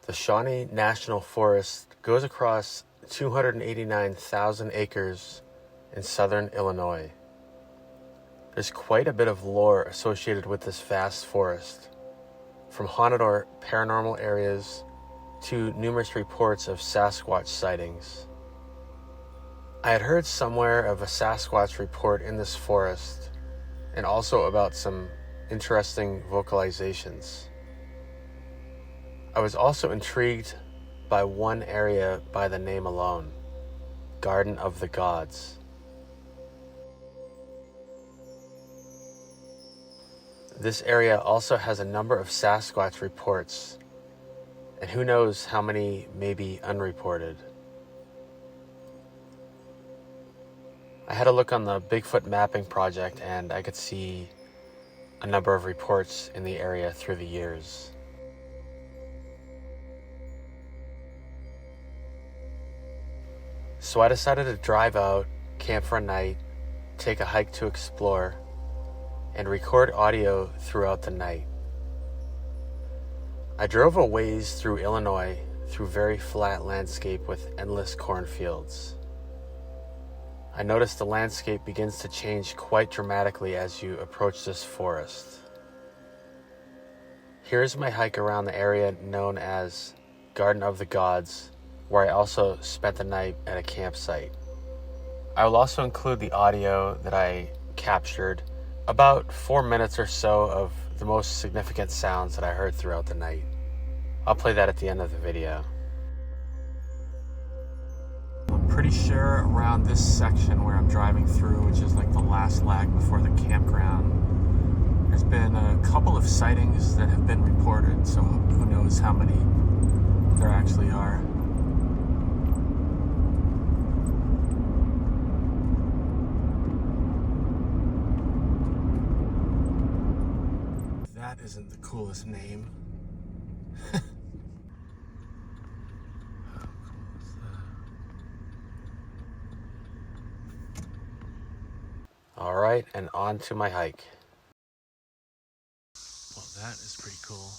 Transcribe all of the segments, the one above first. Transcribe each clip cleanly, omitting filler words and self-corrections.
The Shawnee National Forest goes across 289,000 acres in southern Illinois. There's quite a bit of lore associated with this vast forest, from haunted or paranormal areas to numerous reports of Sasquatch sightings. I had heard somewhere of a Sasquatch report in this forest, and also about some interesting vocalizations. I was also intrigued by one area by the name alone, Garden of the Gods. This area also has a number of Sasquatch reports, and who knows how many may be unreported. I had a look on the Bigfoot Mapping Project, and I could see a number of reports in the area through the years. So I decided to drive out, camp for a night, take a hike to explore, and record audio throughout the night. I drove a ways through Illinois, through very flat landscape with endless cornfields. I noticed the landscape begins to change quite dramatically as you approach this forest. Here's my hike around the area known as Garden of the Gods, where I also spent the night at a campsite. I will also include the audio that I captured, about 4 minutes or so of the most significant sounds that I heard throughout the night. I'll play that at the end of the video. I'm pretty sure around this section where I'm driving through, which is like the last lag before the campground, there's been a couple of sightings that have been reported, so who knows how many there actually are. That isn't the coolest name. All right, and on to my hike. Well, that is pretty cool.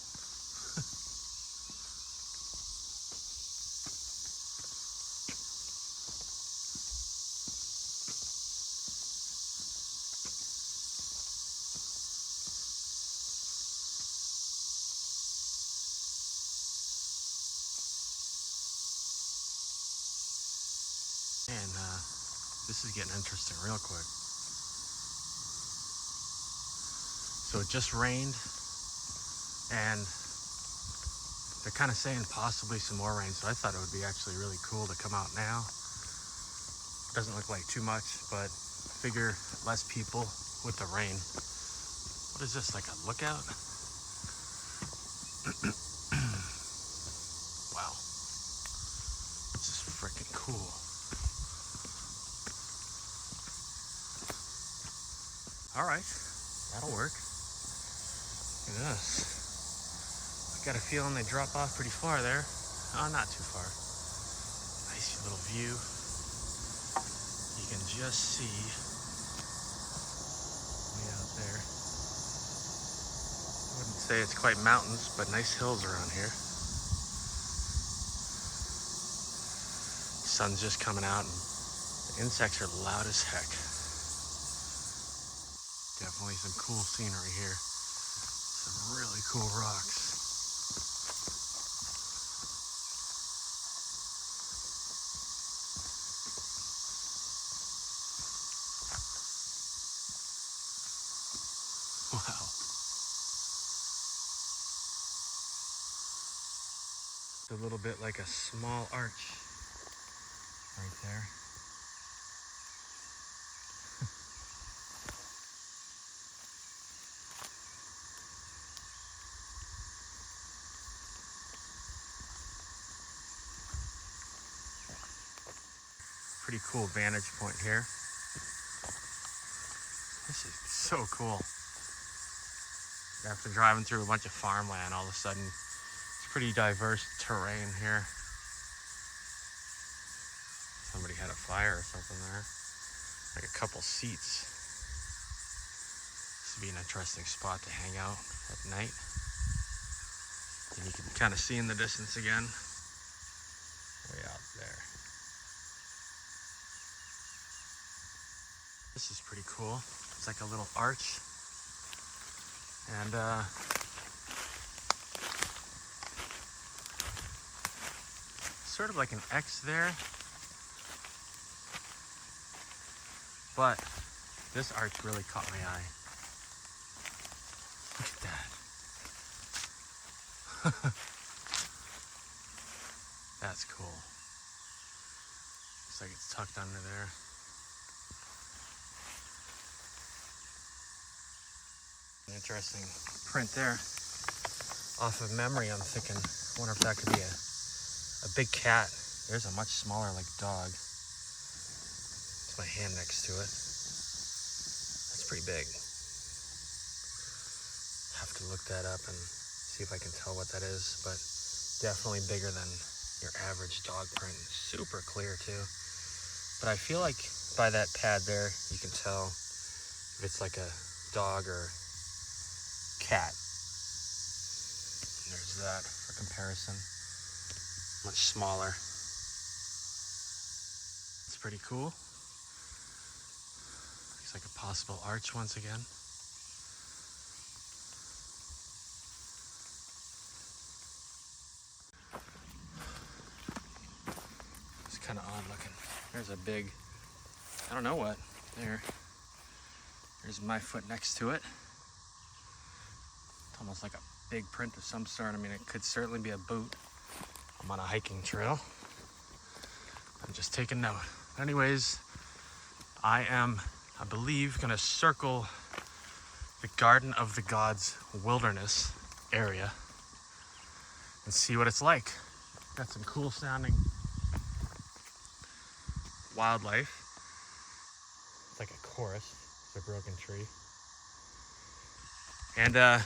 And this is getting interesting real quick. So it just rained, and they're kind of saying possibly some more rain, so I thought it would be actually really cool to come out now. Doesn't look like too much, but figure less people with the rain. What is this, like a lookout? Wow. This is freaking cool. All right, that'll work. Look at this. I got a feeling they drop off pretty far there. Oh, not too far. Nice little view. You can just see way out there. I wouldn't say it's quite mountains, but nice hills around here. Sun's just coming out, and the insects are loud as heck. Definitely some cool scenery here. Some really cool rocks. Wow. It's a little bit like a small arch right there. Pretty cool vantage point here. This is so cool. After driving through a bunch of farmland, all of a sudden, it's pretty diverse terrain here. Somebody had a fire or something there. Like a couple seats. This would be an interesting spot to hang out at night. And you can kind of see in the distance again, way out there. This is pretty cool. It's like a little arch. And sort of like an X there. But this arch really caught my eye. Look at that. That's cool. Looks like it's tucked under there. An interesting print there. Off of memory, I'm thinking, I wonder if that could be a big cat. There's a much smaller, like, dog. It's my hand next to it. That's pretty big. Have to look that up and see if I can tell what that is, but definitely bigger than your average dog print. Super clear too. But I feel like by that pad there, you can tell if it's like a dog or cat. And there's that for comparison. Much smaller. It's pretty cool. Looks like a possible arch once again. It's kind of odd looking. There's a big, I don't know what, there. There's my foot next to it. It's almost like a big print of some sort. I mean, it could certainly be a boot. I'm on a hiking trail. I'm just taking note. Anyways, I am, I believe, gonna circle the Garden of the Gods wilderness area and see what it's like. Got some cool sounding wildlife. It's like a chorus. It's a broken tree. And I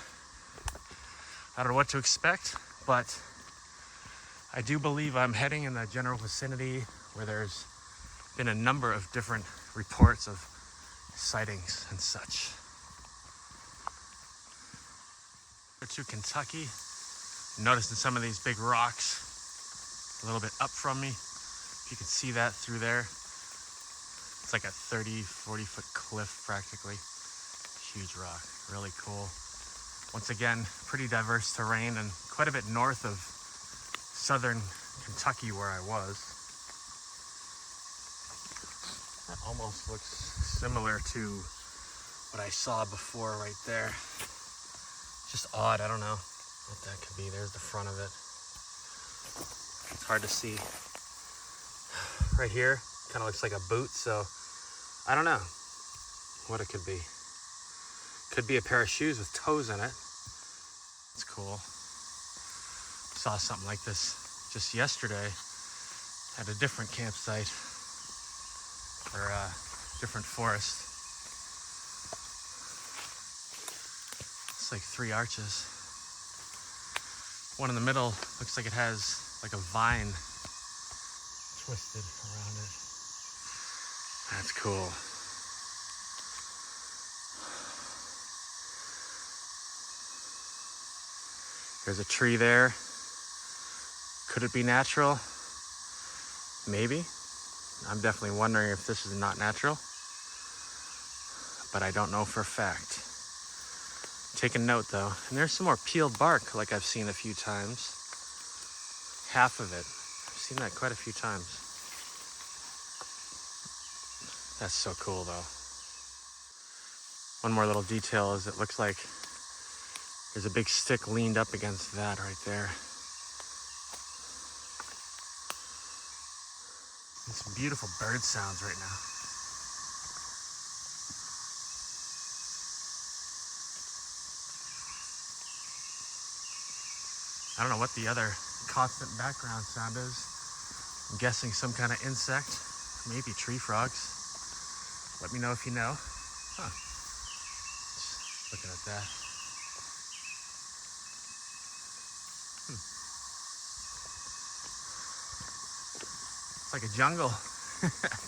don't know what to expect, but I do believe I'm heading in the general vicinity where there's been a number of different reports of sightings and such. To Kentucky, noticing some of these big rocks a little bit up from me. If you can see that through there, it's like a 30-40 foot cliff practically. Huge rock, really cool. Once again, pretty diverse terrain and quite a bit north of southern Kentucky where I was. That almost looks similar to what I saw before right there. Just odd, I don't know what that could be. There's the front of it. It's hard to see. Right here, kind of looks like a boot, so I don't know what it could be. Could be a pair of shoes with toes in it. It's cool. Saw something like this just yesterday at a different campsite or a different forest. It's like 3 arches. One in the middle looks like it has like a vine twisted around it. That's cool. There's a tree there. Could it be natural? Maybe. I'm definitely wondering if this is not natural, but I don't know for a fact. Take a note though, and there's some more peeled bark like I've seen a few times. Half of it. I've seen that quite a few times. That's so cool though. One more little detail is it looks like there's a big stick leaned up against that right there. Some beautiful bird sounds right now. I don't know what the other constant background sound is. I'm guessing some kind of insect, maybe tree frogs. Let me know if you know. Huh. Just looking at that. It's like a jungle.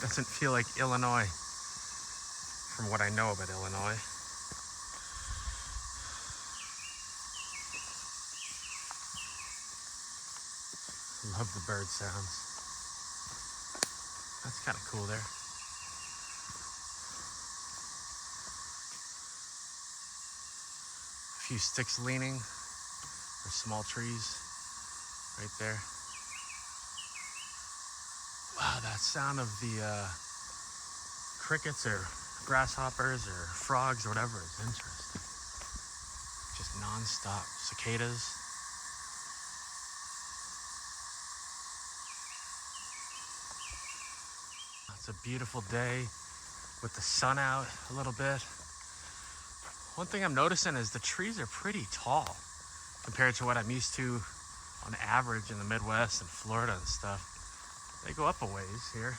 Doesn't feel like Illinois from what I know about Illinois. Love the bird sounds. That's kind of cool there. A few sticks leaning, or small trees right there. Wow, that sound of the crickets or grasshoppers or frogs or whatever is interesting. Just non-stop. Cicadas. It's a beautiful day with the sun out a little bit. One thing I'm noticing is the trees are pretty tall compared to what I'm used to on average in the Midwest and Florida and stuff. They go up a ways here.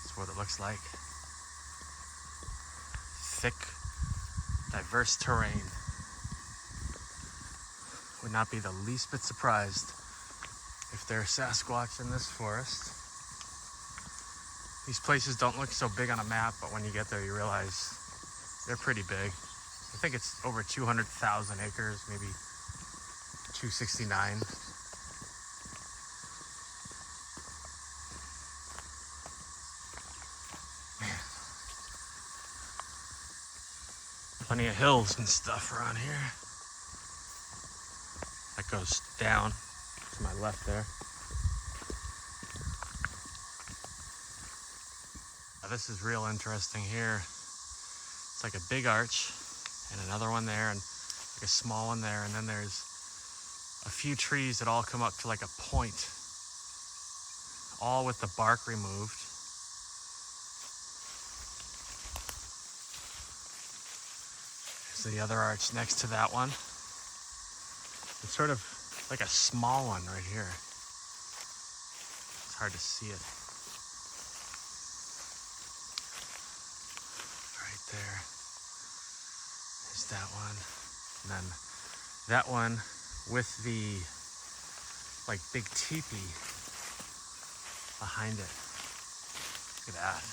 That's what it looks like. Thick, diverse terrain. Would not be the least bit surprised if there's Sasquatch in this forest. These places don't look so big on a map, but when you get there you realize they're pretty big. I think it's over 200,000 acres, maybe 269. Man. Plenty of hills and stuff around here. That goes down to my left there. Now, this is real interesting here. It's like a big arch and another one there and like a small one there, and then there's a few trees that all come up to like a point, all with the bark removed. There's the other arch next to that one. It's sort of like a small one right here. It's hard to see it. Right there. There's that one. And then that one with the like big teepee behind it. Look at that.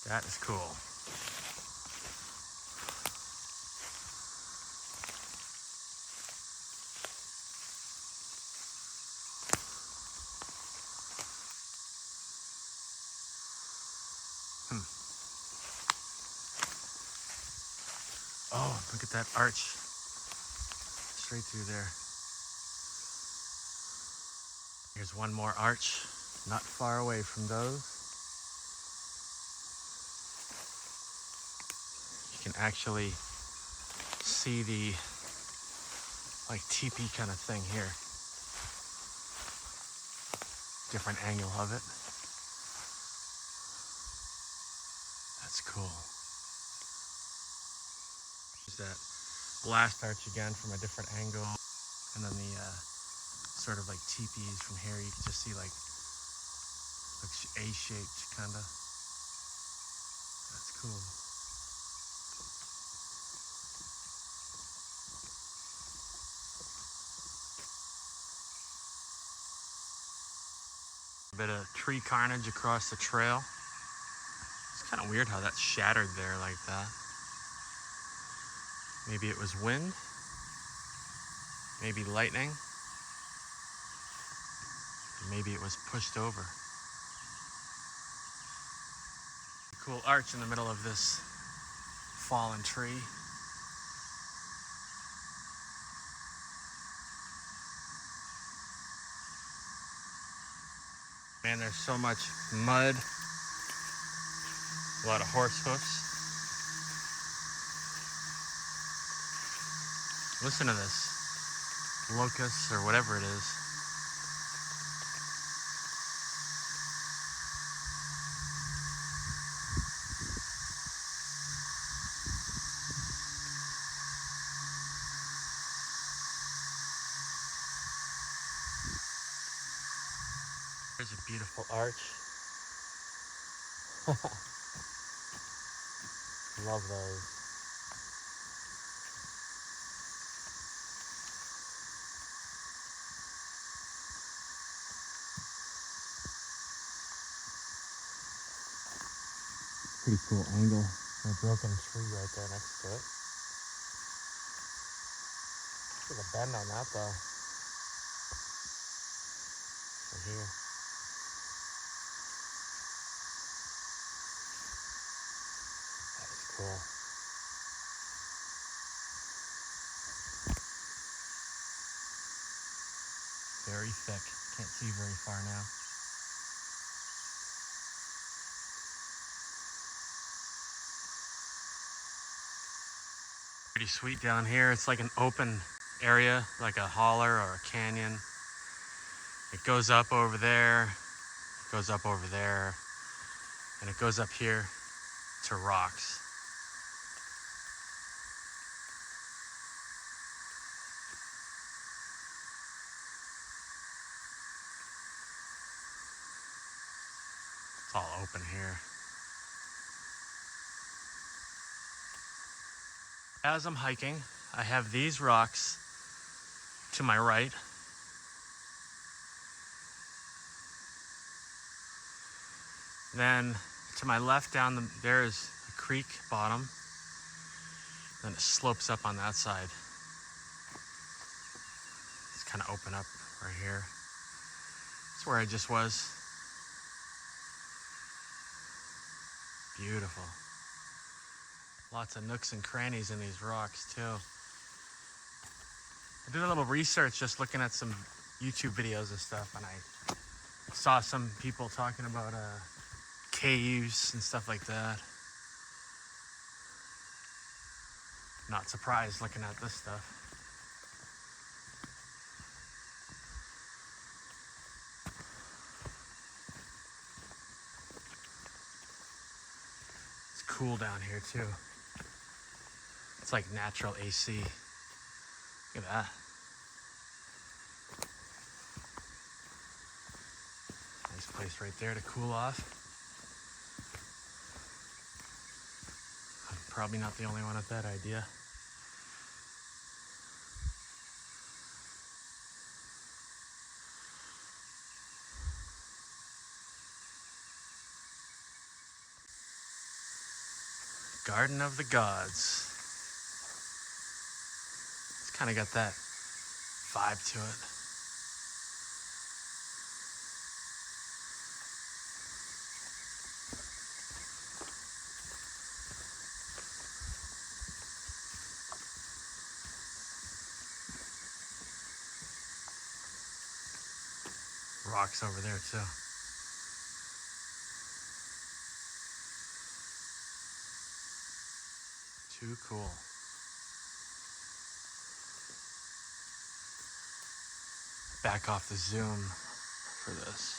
That is cool. Oh, look at that arch. Straight through there. Here's one more arch, not far away from those. You can actually see the like teepee kind of thing here. Different angle of it. That's cool. There's that last arch again from a different angle, and then the sort of like teepees from here. You can just see like looks A-shaped kind of. That's cool. A bit of tree carnage across the trail. It's kind of weird how that's shattered there like that. Maybe it was wind, maybe lightning, maybe it was pushed over. A cool arch in the middle of this fallen tree. Man, there's so much mud, a lot of horse hoofs. Listen to this. Locusts or whatever it is. There's a beautiful arch. Love those. Pretty cool angle. A broken tree right there next to it. There's a bend on that though. Right here. That is cool. Very thick. Can't see very far now. Pretty sweet down here. It's like an open area, like a holler or a canyon. It goes up over there, goes up over there, and it goes up here to rocks. It's all open here. As I'm hiking, I have these rocks to my right. Then to my left there is a creek bottom. Then it slopes up on that side. It's kind of open up right here. That's where I just was. Beautiful. Lots of nooks and crannies in these rocks too. I did a little research just looking at some YouTube videos and stuff, and I saw some people talking about caves and stuff like that. Not surprised looking at this stuff. It's cool down here too. It's like natural AC. Look at that. Nice place right there to cool off. I'm probably not the only one with that idea. Garden of the Gods. It's kind of got that vibe to it. Rocks over there too. Too cool. Back off the zoom for this.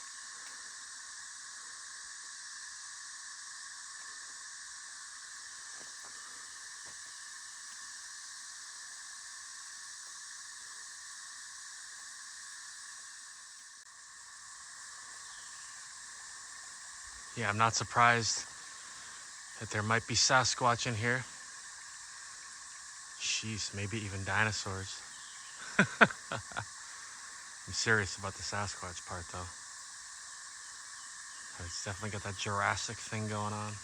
Yeah, I'm not surprised that there might be Sasquatch in here. Jeez, maybe even dinosaurs. I'm serious about the Sasquatch part though. It's definitely got that Jurassic thing going on.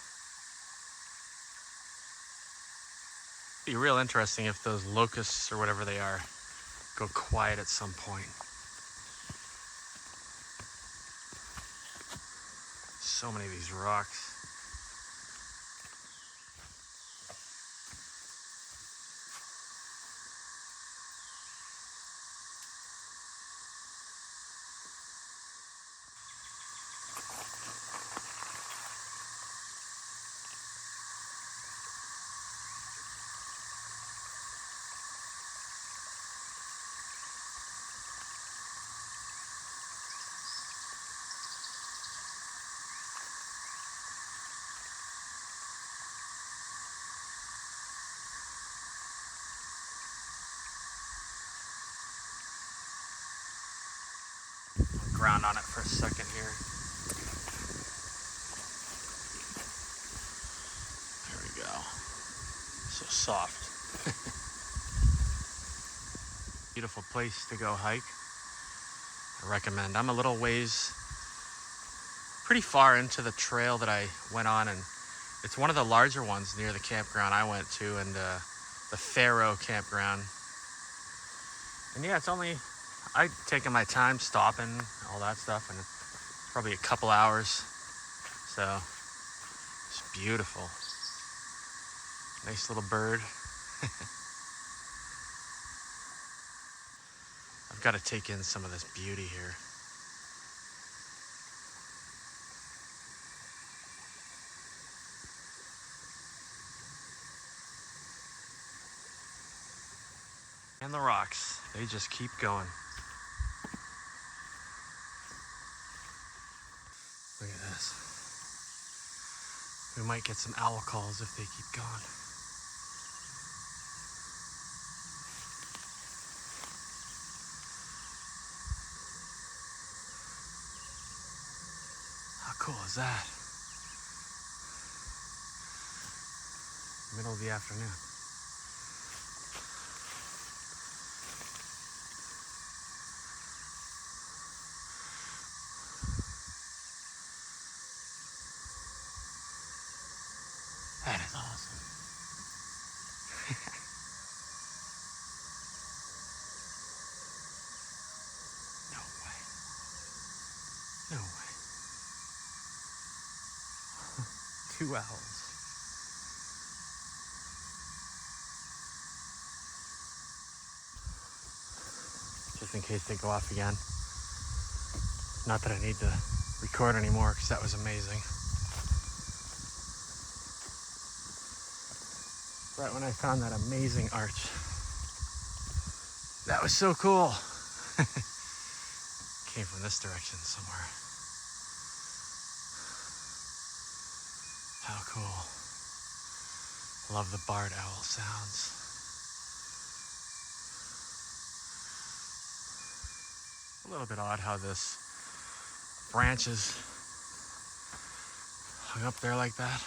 It'd be real interesting if those locusts or whatever they are go quiet at some point. So many of these rocks. Ground on it for a second here. There we go. So soft. Beautiful place to go hike. I recommend. I'm a little ways, pretty far into the trail that I went on, and it's one of the larger ones near the campground I went to, and the Faro campground. And yeah, it's only, I've taken my time stopping, all that stuff, and probably a couple hours. So it's beautiful. Nice little bird. I've got to take in some of this beauty here. And the rocks, they just keep going. Look at this. We might get some owl calls if they keep going. How cool is that? Middle of the afternoon. That is awesome. No way. No way. 2 owls. Just in case they go off again. Not that I need to record anymore because that was amazing. Right when I found that amazing arch. That was so cool. Came from this direction somewhere. How cool. Love the barred owl sounds. A little bit odd how this branch is hung up there like that.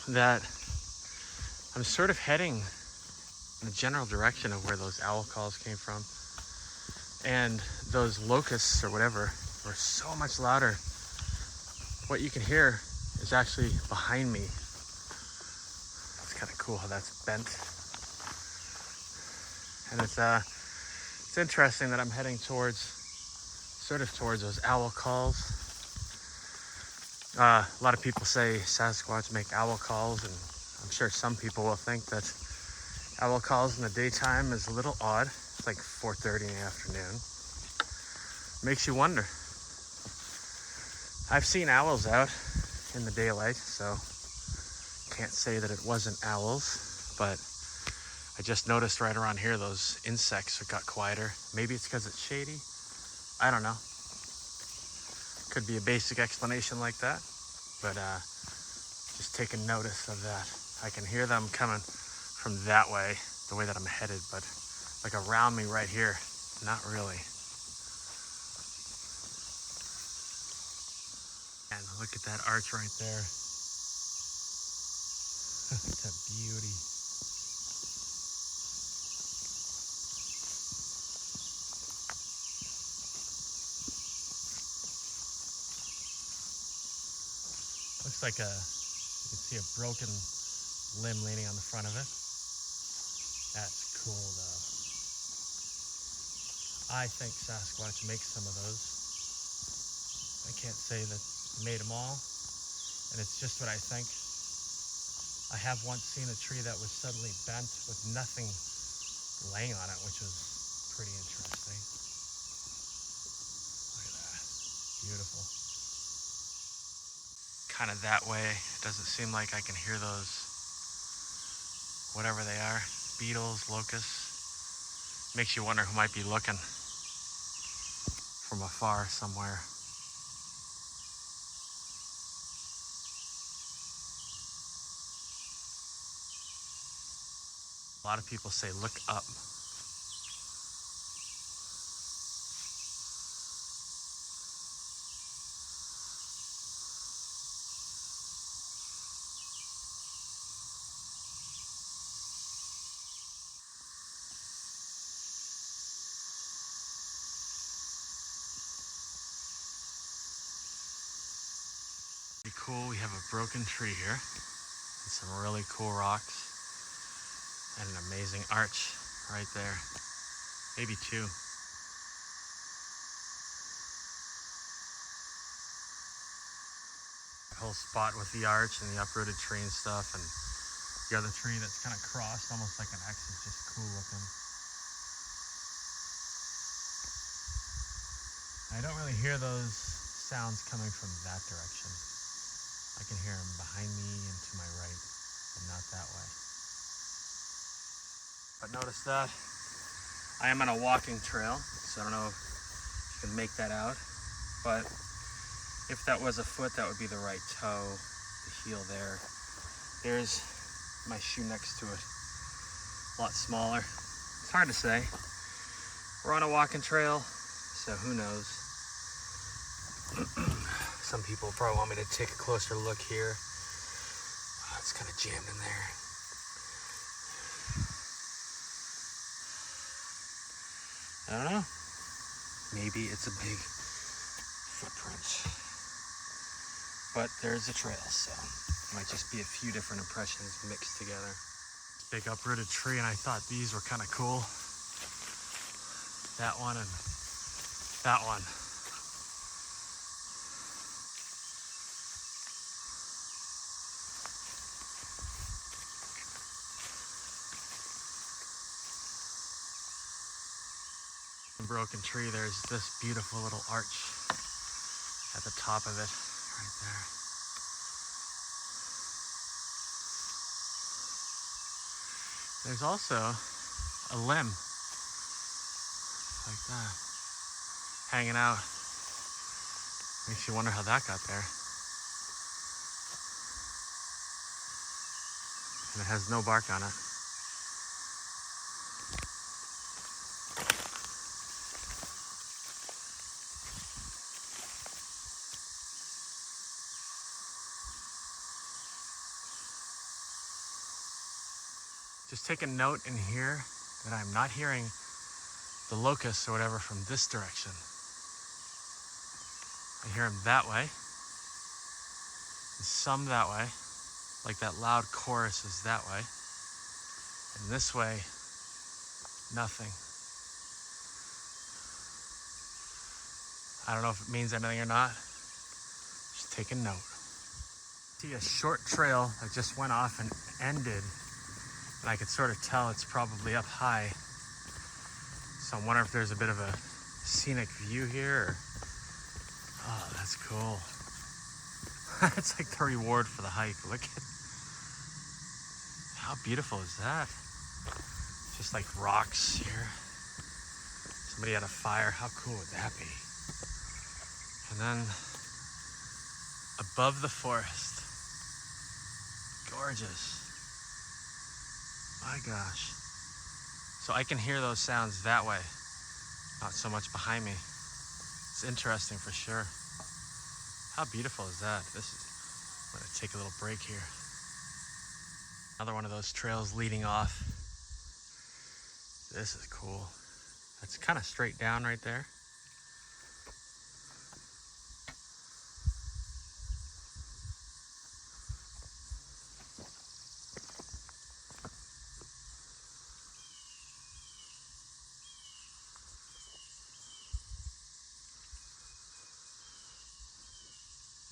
That I'm sort of heading in the general direction of where those owl calls came from. And those locusts or whatever were so much louder. What you can hear is actually behind me. It's kind of cool how that's bent. And it's interesting that I'm heading towards those owl calls. A lot of people say Sasquatch make owl calls, and I'm sure some people will think that owl calls in the daytime is a little odd. It's like 4:30 in the afternoon. Makes you wonder. I've seen owls out in the daylight, so can't say that it wasn't owls, but I just noticed right around here those insects got quieter. Maybe it's because it's shady. I don't know. Could be a basic explanation like that, but just taking notice of that. I can hear them coming from that way, the way that I'm headed, but like around me right here, not really. And look at that arch right there. It's a beauty. Looks like you can see a broken limb leaning on the front of it. That's cool though. I think Sasquatch makes some of those. I can't say that he made them all, and it's just what I think. I have once seen a tree that was suddenly bent with nothing laying on it, which was pretty interesting. Look at that. Beautiful. Kind of that way. It doesn't seem like I can hear those, whatever they are, beetles, locusts. Makes you wonder who might be looking from afar somewhere. A lot of people say look up. cool. We have a broken tree here and some really cool rocks and an amazing arch right there. Maybe two. Whole spot with the arch and the uprooted tree and stuff, and the other tree that's kind of crossed almost like an X is just cool looking. I don't really hear those sounds coming from that direction. I can hear them behind me and to my right, but not that way. But notice that I am on a walking trail, so I don't know if you can make that out, but if that was a foot, that would be the right toe, the heel there. There's my shoe next to it, a lot smaller. It's hard to say. We're on a walking trail, so who knows. Some people probably want me to take a closer look here. Oh, it's kind of jammed in there. I don't know. Maybe it's a big footprint. But there's a trail, so it might just be a few different impressions mixed together. Big uprooted tree, and I thought these were kind of cool. That one and that one. Broken tree, there's this beautiful little arch at the top of it, right there. There's also a limb, like that, hanging out. Makes you wonder how that got there. And it has no bark on it. Just take a note in here that I'm not hearing the locusts or whatever from this direction. I hear them that way, and some that way, like that loud chorus is that way, and this way, nothing. I don't know if it means anything or not. Just take a note. See a short trail that just went off and ended. And I could sort of tell it's probably up high. So I'm wondering if there's a bit of a scenic view here. Oh, that's cool. It's like the reward for the hike. Look at how beautiful is that? Just like rocks here. Somebody had a fire. How cool would that be? And then above the forest. Gorgeous. My gosh. So I can hear those sounds that way, not so much behind me. It's interesting for sure. How beautiful is that? I'm gonna take a little break here. Another one of those trails leading off. This is cool. It's kind of straight down right there.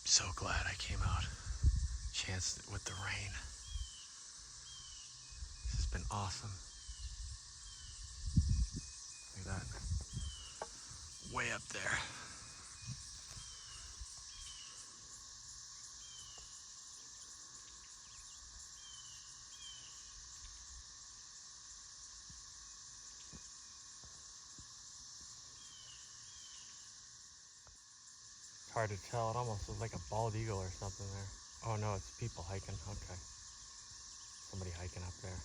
So glad I came out. Chanced it with the rain. This has been awesome. Look at that. Way up there. Hard to tell. It almost looks like a bald eagle or something there. Oh no, it's people hiking. Okay. Somebody hiking up there.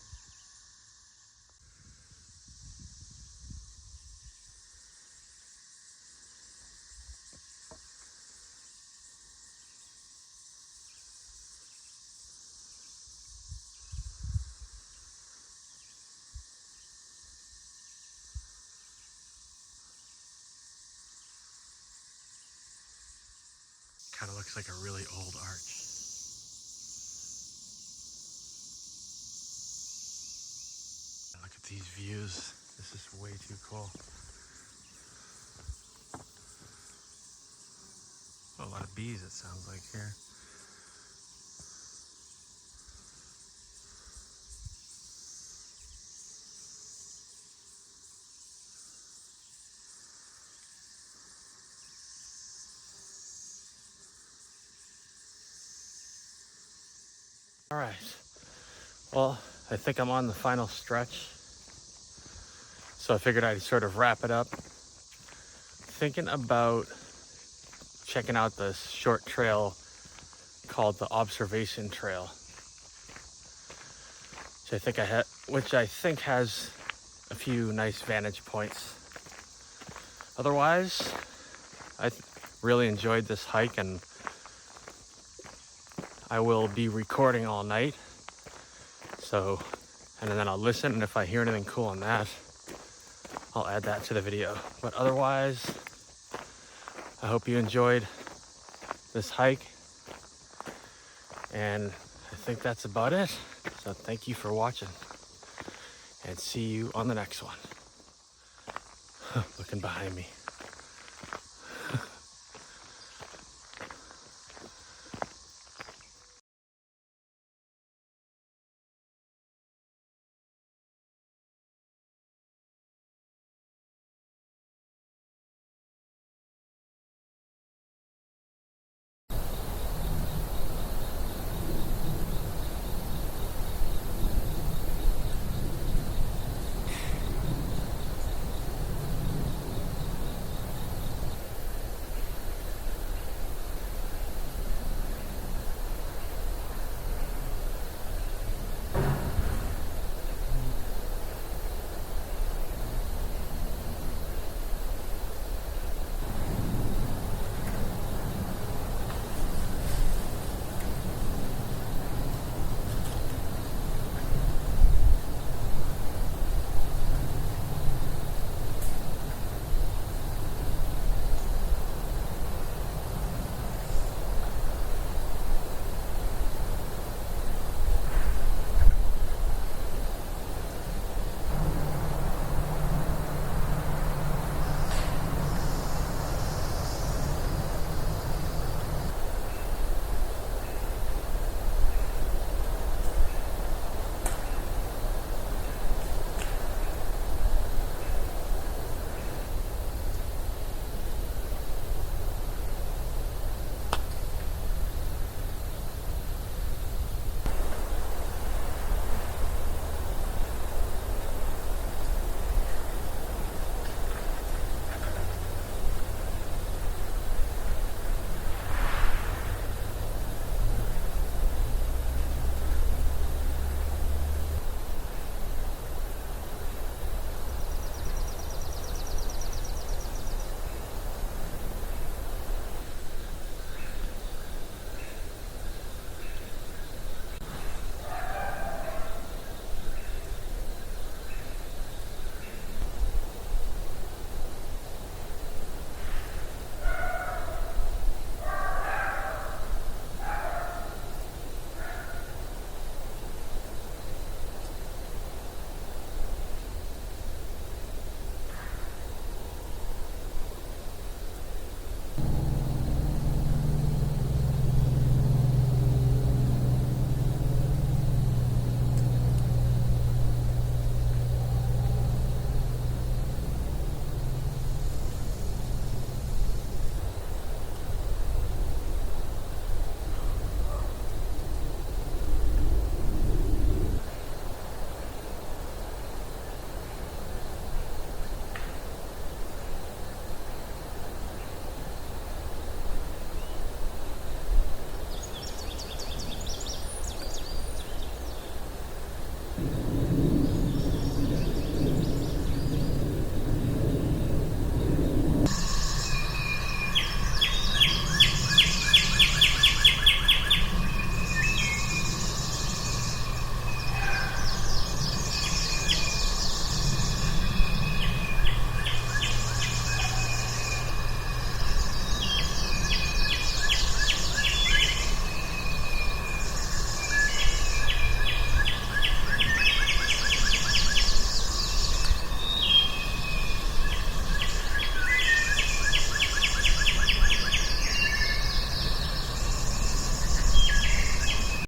Kind of looks like a really old arch. at these views. This is way too cool. A lot of bees, it sounds like here. All right. Well, I think I'm on the final stretch. So I figured I'd sort of wrap it up. Thinking about checking out this short trail called the Observation Trail, which I think has a few nice vantage points. Otherwise, I really enjoyed this hike, and I will be recording all night. So, and then I'll listen, and if I hear anything cool on that, I'll add that to the video. But otherwise, I hope you enjoyed this hike, and I think that's about it. So thank you for watching, and see you on the next one. Looking behind me.